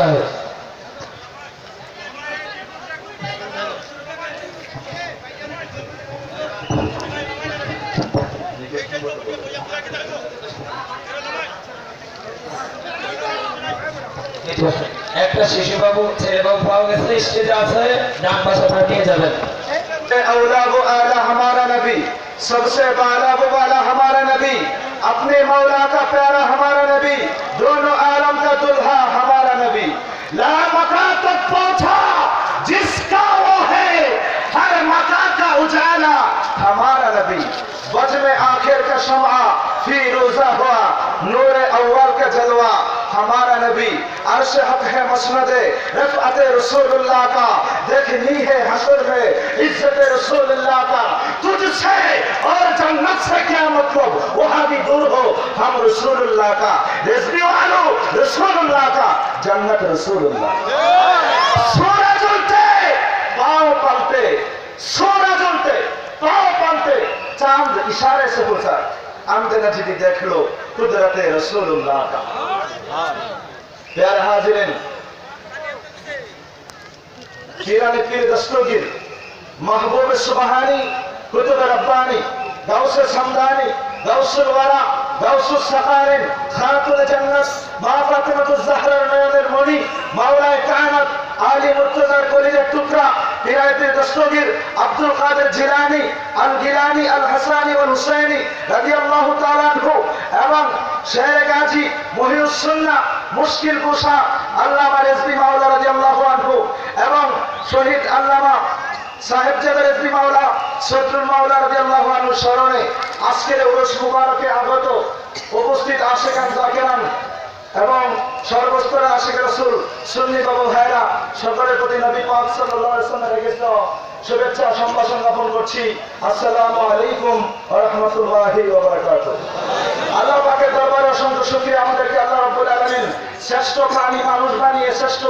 সাহেব। একটা শিশু বাবু ছেলে বাবু পাওয়া গেছে, স্টেজে আছে, ডান পাশে নিয়ে যাবেন। औला वो आला हमारा नबी, सबसे बाला वो वाला हमारा नबी, अपने मौला का प्यारा हमारा नबी, दोनों आलम का दुल्हा हमारा नबी, ला मका तक पहुंचा जिसका वो है हर मका का उजाला हमारा नबी, वज में आखिर का शम्आ फीरोजा हुआ नूर अव्वल का जलवा हमारा नबी, अर्श हक है मसनदे रफ़अत रसूलुल्लाह का, देखनी है हशर में इज्जत रसूलुल्लाह का, तुझसे और जन्नत से क्या मतलब, वहां भी दूर हो हम रसूलुल्लाह का, रिज़्क़ी वालों रसूलुल्लाह का, जन्नत रसूलुल्लाह। सूरज उल्टे पांव पलटे, सूरज उल्टे पांव पलटे, चांद इशारे से पूछा आमदे नजदी देख लो कुदरते रसूलुल्लाह का। प्यारे हाजिरीन, पीराने पीर दस्तगीर महबूब सुबहानी कुतुब रब्बानी गौसे समदानी गौसुल वरा गौसुल सकारिन खातुन जन्नत मा फातिमातुज ज़हरा नयনের মণি মাওলায়ে কায়নাত আলী মুর্তজার কলিজার টুকরা পীরানে পীর দস্তগীর আব্দুল কাদের জিলানী আল গিলানী আল হাসানী ওয়াল হুসাইনী রাদিয়াল্লাহু তাআলা আনহু এবং শেরে গাজী মুহিউস সুন্নাহ মুশকিল কুশা আল্লামা রিজভী মাওলা রাদিয়াল্লাহু আনহু এবং শহীদ আল্লামা সাহেবজাদা রিজভী মাওলা সদরুল মাওলা রাদিয়াল্লাহু আনহু স্মরণে আজকের উরুস মুবারকে আগত উপস্থিত আশিকান জাকিরান এবং সর্বস্তরের আশিক রাসূল সুন্নি বাবু ভাইরা সকলের প্রতি নবী পাক সাল্লাল্লাহু আলাইহি ওয়াসাল্লামের রেখেছে শুভেচ্ছা সম্ভাষণ জ্ঞাপন করছি। আসসালামু আলাইকুম ওয়া রাহমাতুল্লাহি ওয়া বারাকাতুহু। আল্লাহ পাকের দরবারে অসংখ্য শুকরিয়া, আমাদেরকে আল্লাহ রাব্বুল আলামিন শ্রেষ্ঠ প্রাণী মানুষ বানিয়ে শ্রেষ্ঠ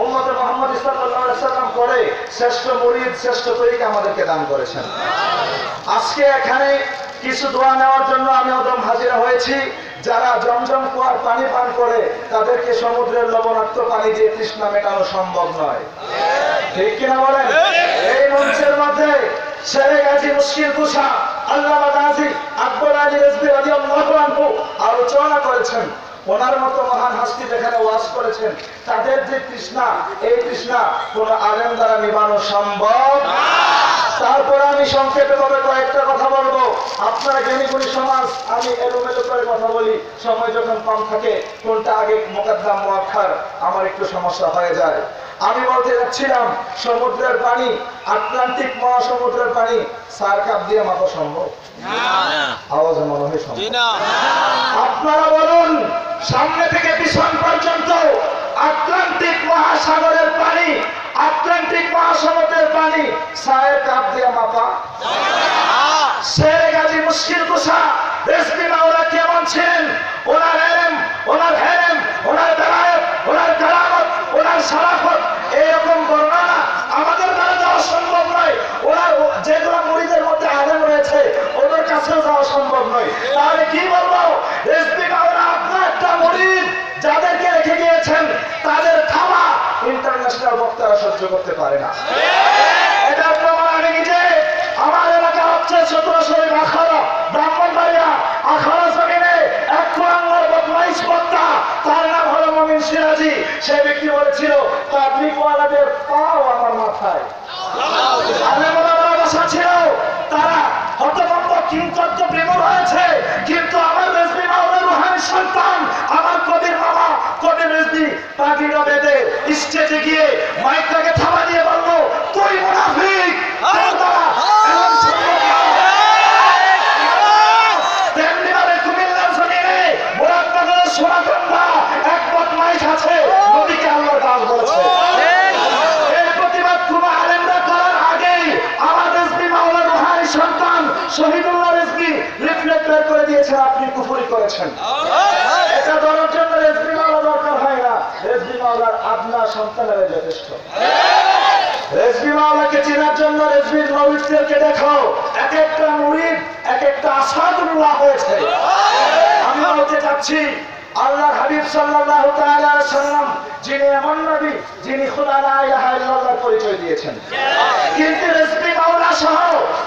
উম্মত মুহাম্মদ সাল্লাল্লাহু আলাইহি ওয়াসাল্লাম করে শ্রেষ্ঠ মুরিদ শ্রেষ্ঠ তরিকা আমাদেরকে দান করেছেন। আজকে এখানে কিছু দোয়া নেওয়ার জন্য আমি অদম হাজিরা হয়েছি। যারা জমজম কুয়ার পানি পান করে তাদেরকে সমুদ্রের লবণাক্ত পানি দিয়ে তৃষ্ণা মেটানো সম্ভব নয়, ঠিক কিনা বলেন? এই মঞ্চের মধ্যে শেরে গাজী মুশকিল কুশা আল্লামা গাজী আকবর আলী রিজভী রাদিয়াল্লাহু আনহু আলোচনা করেছেন। ওনার মতো মহান হাস্তি যেখানে ওয়াজ করেছেন, তাদের যে তৃষ্ণা, এই তৃষ্ণা কোন আলেম দ্বারা নিবানো সম্ভব না। তারপরে আমি সংক্ষেপে ভাবে কয়েকটা কথা বলবো। আপনারা জ্ঞানীগুণী সমাজ, আমি এলোমেলো করে কথা বলি, সময় যখন কম থাকে কোনটা আগে মুকদ্দম মুআক্ষার আমার একটু সমস্যা হয়ে যায়। আমি বলতে যাচ্ছিলাম সমুদ্রের পানি, আটলান্টিক মহাসমুদ্রের পানি 4 কাপ দিয়ে মাপা সম্ভব? আওয়াজ মনে হয় সম্ভব না। আপনারা বলুন, সামনে থেকে পিছন পর্যন্ত আটলান্টিক মহাসাগরের পানি, আটলান্টিক মহাসমুদ্রের পানি 4 কাপ দিয়ে মাপা? শেরে গাজী মুশকিল কুশা রিজভী মাওলা কেমন ছিলেন? ওনার ইলম, ওনার হেরেম, ওনার বেলায়েত, ওনার কারামত, ওনার শরাফত, এরকম বর্ণনা আমাদের দ্বারা দেওয়া সম্ভব নয়। ওনার যেগুলো মুরিদের মধ্যে আলেম রয়েছে ওদের কাছেও যাওয়া সম্ভব নয়। তাহলে কি বলবো? রিজভী মাওলা আপনার একটা মুরিদ যাদেরকে রেখে গিয়েছেন তাদের খাওয়া ইন্টারন্যাশনাল বক্তারা সহ্য করতে পারে না। এটা প্রমাণ আমি নিজে, আমার এলাকা হচ্ছে 17 শরীফ আখাড়া, ব্রাহ্মণবাড়িয়া আখাড়া জমিনে এক কুয়াঙ্গার বদমাইশ বক্তা, তার নাম হলো মুমিন সিরাজি। সে ব্যক্তি বলেছিল তাবলীগওয়ালাদের পাও আমার মাথায়। আলেম ওলামারা বসা ছিল, তারা হতভম্ব কিংকর্ত বিমূঢ় হয়েছে, কিন্তু আমার রিজভী মাওলার রুহানি সন্তান, আমার কবির মামা কবির রিজভী পাগড়িটা বেঁধে স্টেজে গিয়ে মাইকটাকে থামা দিয়ে বলল, তুই মুনাফিক, তোর দ্বারা এমন সম্ভব না। তেমনি ভাবে কুমিল্লার জমিনে মুরাদনগরের সোনাগন্ধা এক বদমাইশ আছে, নবীকে আল্লাহর দাস বলেছে। এর প্রতিবাদ কোনো আলেমরা করার আগেই আমার রিজভী মাওলার রুহানি সন্তান শহীদুল্লাহ রিজভী লিফলেট বের করে দিয়েছেন, আপনি কুফরি করেছেন। এটা ধরার জন্য রিজভী মাওলা দরকার হয় না, রিজভী মাওলার আপনার সন্তানেরা যথেষ্ট। রিজভী মাওলাকে চেনার জন্য রিজভীর মুরিদদেরকে দেখো, এক একটা মুরিদ এক একটা আসাদুল্লাহ হয়েছে। আমি বলতে চাচ্ছি আল্লাহ হাবিব সাল্লাল্লাহু তাআলা আলাইহি সাল্লাম যিনি এমন নবী যিনি খোদা লা ইলাহা ইল্লাল্লাহর পরিচয় দিয়েছেন, কিন্তু রিজভী মাওলা সহ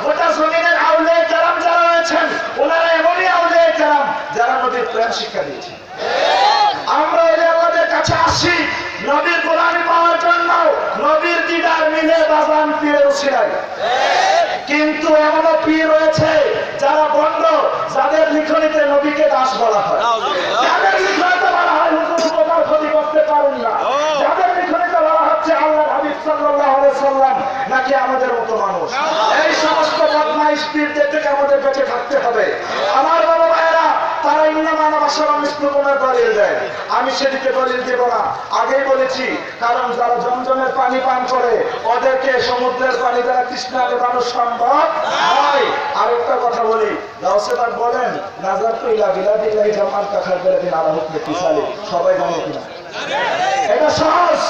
গোটা জমিনের আউলিয়া কেরাম যারা রয়েছেন ওনারা এমনই আউলিয়া কেরাম যারা নবীর প্রেম শিক্ষা দিয়েছেন। আমরা ওই আল্লাহর কাছে আসি নবীর গোলামি পাওয়ার জন্য, নবীর দিদার মিলে বাজান পীরের উসিলায়। কিন্তু এমনও পীর রয়েছে যারা বন্ধ, যাদের লিখনিতে নবীকে দাস বলা হয়, যাদের লিখনিতে বলা হয় হুজুর উপকার ক্ষতি করতে পারেন না, যাদের লিখনিতে বলা হচ্ছে আল্লাহর হাবিব সাল্লাল্লাহু আলাইহি সাল্লাম নাকি আমাদের মতো মানুষ। এই সমস্ত বদমাইশ পীরদের থেকে আমাদের বেঁচে থাকতে হবে। আমার বাবা ভাইয়েরা, তারা ইন্নামা আনা বাশারুম মিসলুকুমের দলিল দেয়, আমি সেদিকে দলিল দেব না। আগেই বলেছি, কারণ যারা জমজমের পানি পান করে ওদেরকে সমুদ্রের পানি দ্বারা তৃষ্ণা মেটানো সম্ভব নয়। আরেকটা কথা বলি, গাউসে পাক বলেন নাজারতু ইলা বিলাদিল্লাহি জামাল কাখার বেলাদিন আলা হুকমি তিসালি। সবাই জানে কিনা? এটা সহজ,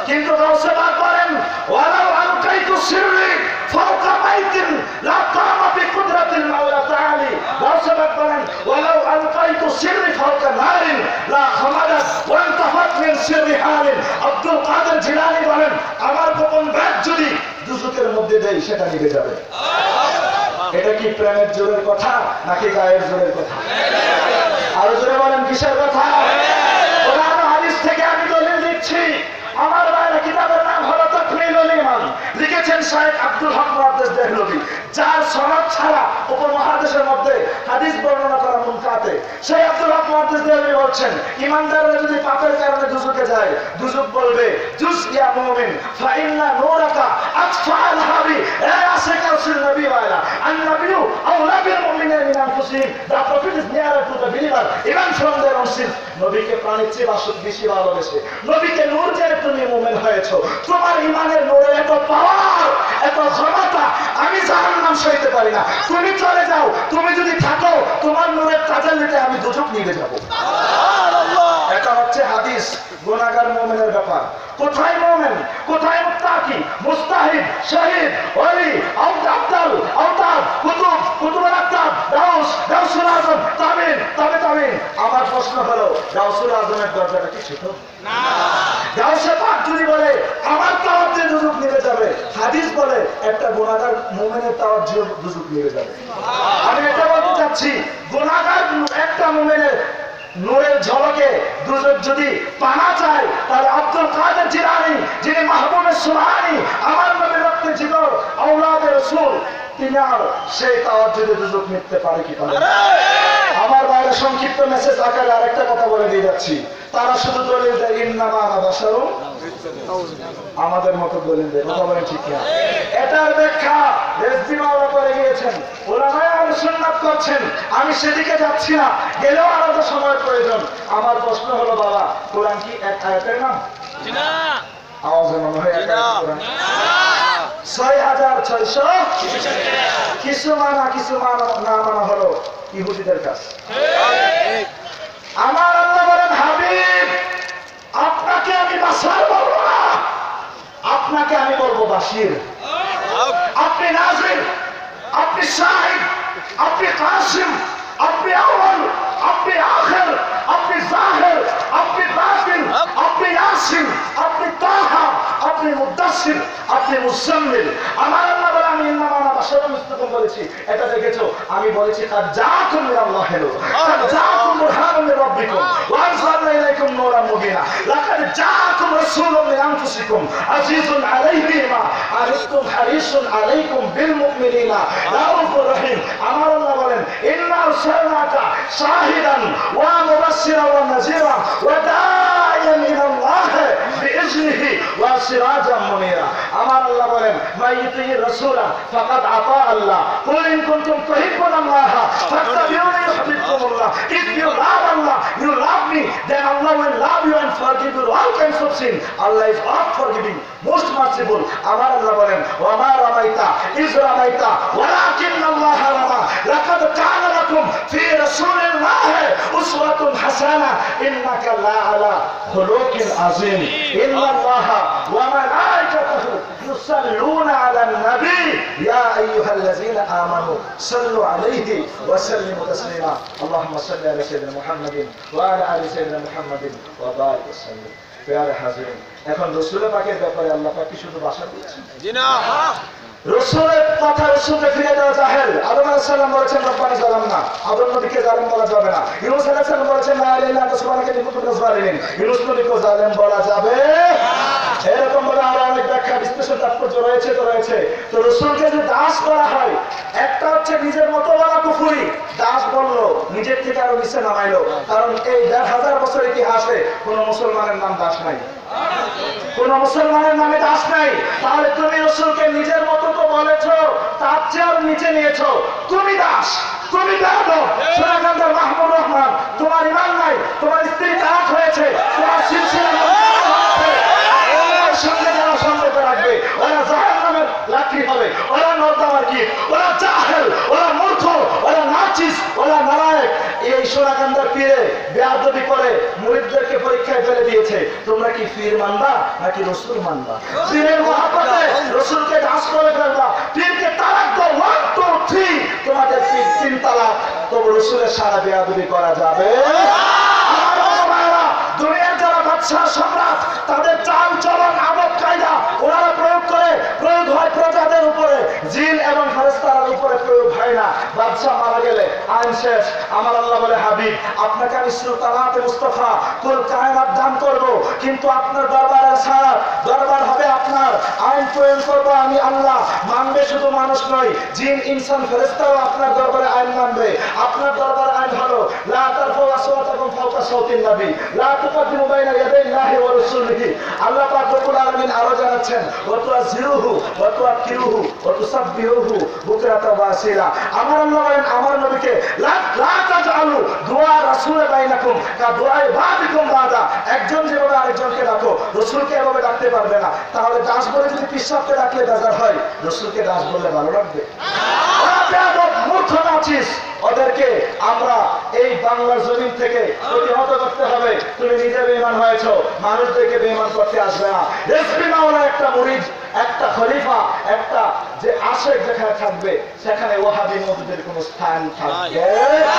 কিন্তু গাউসে পাক বলেন ওয়ালাউ আলকাইতু সিররি ফাওকা বাইতিন লা কামা বিকুদরাতিল মাওলা তাআলা। গাউসে পাক বলেন ওয়ালাউ আলকাইতু সিররি ফাওকা নারিন লা খামাদাত ওয়া ইনতাফাত মিন সিররি হালিন। আব্দুল কাদের জিলানী বলেন আমার গোপন রাজ যদি দুজকের মধ্যে দেই সেটা নিভে যাবে। এটা কি প্রেমের জোরের কথা নাকি গায়ের জোরের কথা? আরো জোরে বলেন কিসের কথা? কোরআন হাদিস থেকে আমি দলিল দিচ্ছি। আমার ভাইরা, কিতাবের নাম হলো তাকমিলুল ঈমান, লিখেছেন শাইখ আব্দুল হক মুহাদ্দিস দেহলভী, যার সনদ ছাড়া উপমহাদেশের মধ্যে হাদিস বর্ণনা করা মুনকাতে। সেই আব্দুল হক মুহাদ্দিস দেহলভী বলছেন ঈমানদাররা যদি পাপের কারণে দুজকে যায়, দুজক বলবে জুস ইয়া মুমিন ফা ইন্না নূরাকা আতফা আল হাবি। এ আশিক রাসূল নবী ওয়ালা আন নবিয়্যু আওলা বিল মুমিনিনা মিন আনফুসিহিম। The prophet is nearer to the believer even from their own sins. নবীকে প্রাণের চেয়ে বেশি ভালোবেসে, নবীকে নূর জেনে তুমি মুমিন হয়েছো। তোমার ঈমানের নূরের এত পাওয়ার, এত ক্ষমতা আমি জাহান্নাম সইতে পারি না। তুমি চলে যাও, তুমি যদি থাকো তোমার নূরের তাজাল্লিতে আমি দুজক নিয়ে যাব। এটা হচ্ছে হাদিস, গুনাহগার মুমিনের ব্যাপার। কোথায় মুমিন, কোথায় মুত্তাকি, মুস্তাহিদ, শহীদ, ওলি, আফদাল, আওতাদ, কুতুবুল আকতাব, গাউসুল আজম, তাবিন। আমার প্রশ্ন হলো গাউসুল আজমের দরজাটা কি ছোট? না। গাউসে পাক যদি বলে আমার তাওয়াজ্জে দুজক নিয়ে যাবে, হাদিস বলে একটা গুনাহগার মুমিনের তাওয়াজ্জে দুজক নিয়ে যাবে। আমি এটা বলতে চাচ্ছি, গুনাহগার একটা মুমিনের নূরের ঝলকে দুজক যদি পানা চায়, তাহলে আব্দুল কাদের জিলানী যিনি মাহবুবে সুবহানী, আমার নবীর রক্তে জিগর, আওলাদে রাসূল, তিনি আর সেই তাওয়াজ্জুদে দুজক নিতে পারে কি পারে? আমার বাইরে সংক্ষিপ্ত মেসেজ আকারে আরেকটা কথা বলে দিয়ে যাচ্ছি। তারা শুধু দলিল দেয় ইন্নামা আনা বাশারুম, আমাদের মতো দলিল দেয়। কথা বলেন ঠিক না? এটার ব্যাখ্যা রিজভী মাওলা করে গিয়েছেন, উলামায়ে আহলে সুন্নাত করছেন। আমি সেদিকে যাচ্ছি না, গেলেও আলাদা সময়ের প্রয়োজন। আমার প্রশ্ন হলো বাবা, কোরআন কি এক আয়াতের নাম? না। আওয়াজ মনে হয় এক আয়াতের কোরআন? 6600 কিছু না মানা হলো ইহুদিদের কাজ। আমার আল্লাহ বলেন হাবিব, আপনাকে আমি বাশার বলবো না, আপনাকে আমি বলবো বাশির। আপনি নাজির, আপনি শাহিদ, আপনি কাসিম, আপনি আউয়াল, আপনি আখির, আপনি জাহির, আপনি বাতিন, আপনি ইয়াসিন, আপনি তাহা, আপনি মুদাসসির, আপনি মুজাম্মিল। আমার আল্লাহ বলে আমি ইন্নামা আনা বাশারুম মিসলুকুম বলেছি। এটা দেখেছো? আমি বলেছি কাদ জাআকুম মিনাল্লাহি নূর, কাদ জাআকুম বুরহানুম মির রাব্বিকুম ওয়া আনজালনা ইলাইকুম নূরাম মুবিনা, লাকাদ জাআকুম রাসূলুম মিন আনফুসিকুম আজিজুন আলাইহি মা আনিতুম হারিসুন আলাইকুম বিল মুমিনিনা রাউফুর রহিম। আমার আল্লাহ বলেন ইন্না আরসালনাকা শাহিদান ওয়া মুবাশশিরান ওয়া নাযীরা ওয়া দা'iয়ান ইলাল্লাহ বিইজনিহি ওয়া সিরাজাম মুনীরা। আমার আল্লাহ বলেন মাইয়ুতির রাসূলা ফাকাদ আতা আল্লাহ, কুল ইন কুনতুম তুহিব্বুনাল্লাহ ফাত্তাবিউনি ইউহিব্বুকুমুল্লাহ। If you love Allah, you love me, then Allah will love you and forgive you all kinds of sin. Allah is oft forgiving, most merciful. আমার আল্লাহ বলেন ওয়া মা রামাইতা ইয রামাইতা ওয়ালাকিন্নাল্লাহ রামা, লাকাদ কানা লাকুম ফি রাসূলিল্লাহি উসওয়াতুন হাসানা ইন্নাকা লাআলা খুলুকিন আযীম ইন্নাল্লাহা ওয়া মালাইকাতাহু ইউসাল্লুনা আলান নবী ইয়া আইয়ুহাল্লাযীনা আমানু সাল্লু আলাইহি ওয়া সাল্লিমু তাসলিমা আল্লাহুম্মা সাল্লি আলা সাইয়্যিদিনা মুহাম্মাদিন ওয়া আলা আলি সাইয়্যিদিনা মুহাম্মাদিন ওয়া বারিক ওয়া সাল্লিম। প্রিয় হাজিরিন, এখন রাসূল পাকের ব্যাপারে আল্লাহ পাক কি শুধু ভাষণ দিয়েছেন? জি না, রাসূলের কথা রাসূলকে ফিরিয়ে দেওয়া জাহেল। আদম আলাইহিস সালাম বলেছেন রব্বানা যালামনা, আদম নবীকে জালেম বলা যাবে না। ইউনূস আলাইহিস সালাম বলেছেন লা ইলাহা ইল্লা আনতা সুবহানাকা ইন্নী কুনতু মিনাজ জালিমিন, ইউনূস নবীকে জালেম বলা যাবে। এরকম ভাবে আরো অনেক ব্যাখ্যা বিশ্লেষণ তাৎপর্য রয়েছে। তো রাসূলকে যে দাস করা হয়, একটা হচ্ছে নিজের মতো বলা কুফরি, দাস বললো নিজের থেকে আরো নিচে নামাইলো। কারণ এই ১৫০০ বছর ইতিহাসে কোন মুসলমানের নাম দাস নাই, কোন মুসলমানের নামে দাস নাই। তাহলে তুমি রাসূলকে নিজের মতো তো বলেছো, তার চেয়ে নিচে নিয়েছো, তুমি দাস, তুমি বেয়াদব। সোনাকান্দার মাহমুদ রহমান, তোমার ঈমান নাই, তোমার স্ত্রী তালাক হয়েছে, তোমার সিলসিলা সঙ্গে যারা সম্পর্ক রাখবে ওরা জাহান্নামের লাঠি হবে, ওরা নর্দমার কীট, ওরা জাহেল, ওরা মূর্খ, ওরা নাচিস, ওরা নালায়েক। এই সোনাকান্দার পীরে বেয়াদবি করে মুরিদদেরকে পরীক্ষায় ফেলে দিয়েছে। তোমরা কি পীর মানবা নাকি রাসূল মানবা? পীরের মহব্বতে রাসূলকে দাস করে ফেলবা, পীরকে তালাক দাও 1 2 3, তোমাদের পীর 3 তালাক, তবু রাসূলের সারা বেয়াদবি করা যাবে? দুনিয়ার যারা বাদশাহ সম্রাট, তাদের চাল চলন আদব কায়দা ওনারা প্রয়োগ করে, প্রয়োগ হয় প্রজাদের উপরে, জিন এবং ফেরেশতার উপরে প্রয়োগ হয় না। বাদশাহ মারা গেলে আইন শেষ। আমার আল্লাহ বলে হাবিব, আপনাকে আমি সুলতানাতে মুস্তাফা কুল কায়নাত দান করব, কিন্তু আপনার দরবারের ছাড়া দরবার হবে আপনার, আইন প্রয়োগ করব আমি আল্লাহ। মানবে শুধু মানুষ নয়, জিন ইনসান ফেরেশতাও আপনার দরবারে আইন মানবে। আপনার দরবার আইন হলো লা তারফাউ আসওয়াতাকুম ফাওকা সাওতিন নবী লা তুকদ্দিমু বাইনা ইয়াদাইল্লাহি ওয়া রাসূলিহি। আল্লাহ পাক রব্বুল আলামিন আরো জানাচ্ছেন ওয়া তুআযিরুহু ওয়া তুআক্কিরুহু ওয়া তুসাব্বিহুহু বুকরাতাও ওয়া আসীলা। আমার আল্লাহ বলেন আমার নবীকে লা তাজআলু দুআ রাসূল বাইনাকুম কা দুআ বাদিকুম বাদা। একজন যেভাবে আরেকজনকে ডাকো, রাসূলকে এভাবে ডাকতে পারবে না। তাহলে দাস বলে যদি পিসাবকে ডাকলে বেজার হয়, রাসূলকে দাস বললে ভালো লাগবে? ওরা বেয়াদব মূর্খ নাচিস, ওদেরকে আমরা এই বাংলার জমিন থেকে প্রতিহত করতে হবে। তুমি নিজে বেঈমান হয়েছো, মানুষদেরকে বেঈমান করতে আসবে না। এসপি মাওলা একটা মুরিদ, একটা খলিফা, একটা যে আশেক যেখানে থাকবে সেখানে ওয়াহাবি মওদুদের কোনো স্থান থাকবে না।